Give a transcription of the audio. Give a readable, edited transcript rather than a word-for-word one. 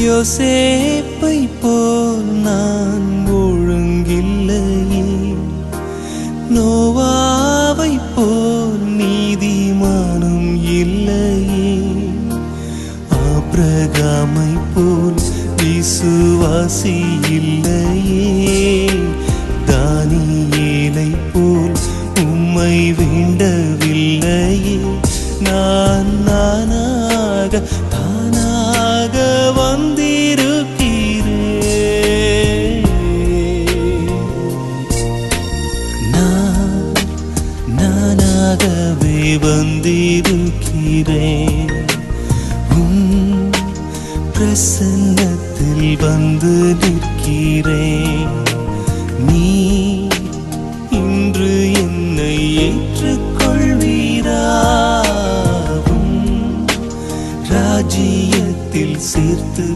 யோசேப்பை போல் நான் ஒழுங்கில்லையே, நோவாவை போல் நீதிமானும் இல்லையே, ஆபிரகாமை போல் விசுவாசி இல்லையே, தானியேலை போல் உம்மை வேண்டவில்லையே. நான் நானாக தானாக வந்திருக்கிறேன், நானாகவே வந்திருக்கிறேன். பிரசன்னத்தில் வந்து நிற்கிறேன். நீ இன்று என்னை ஏற்றுக்கொள்வீராவும் ராஜ்யத்தில் சேர்த்து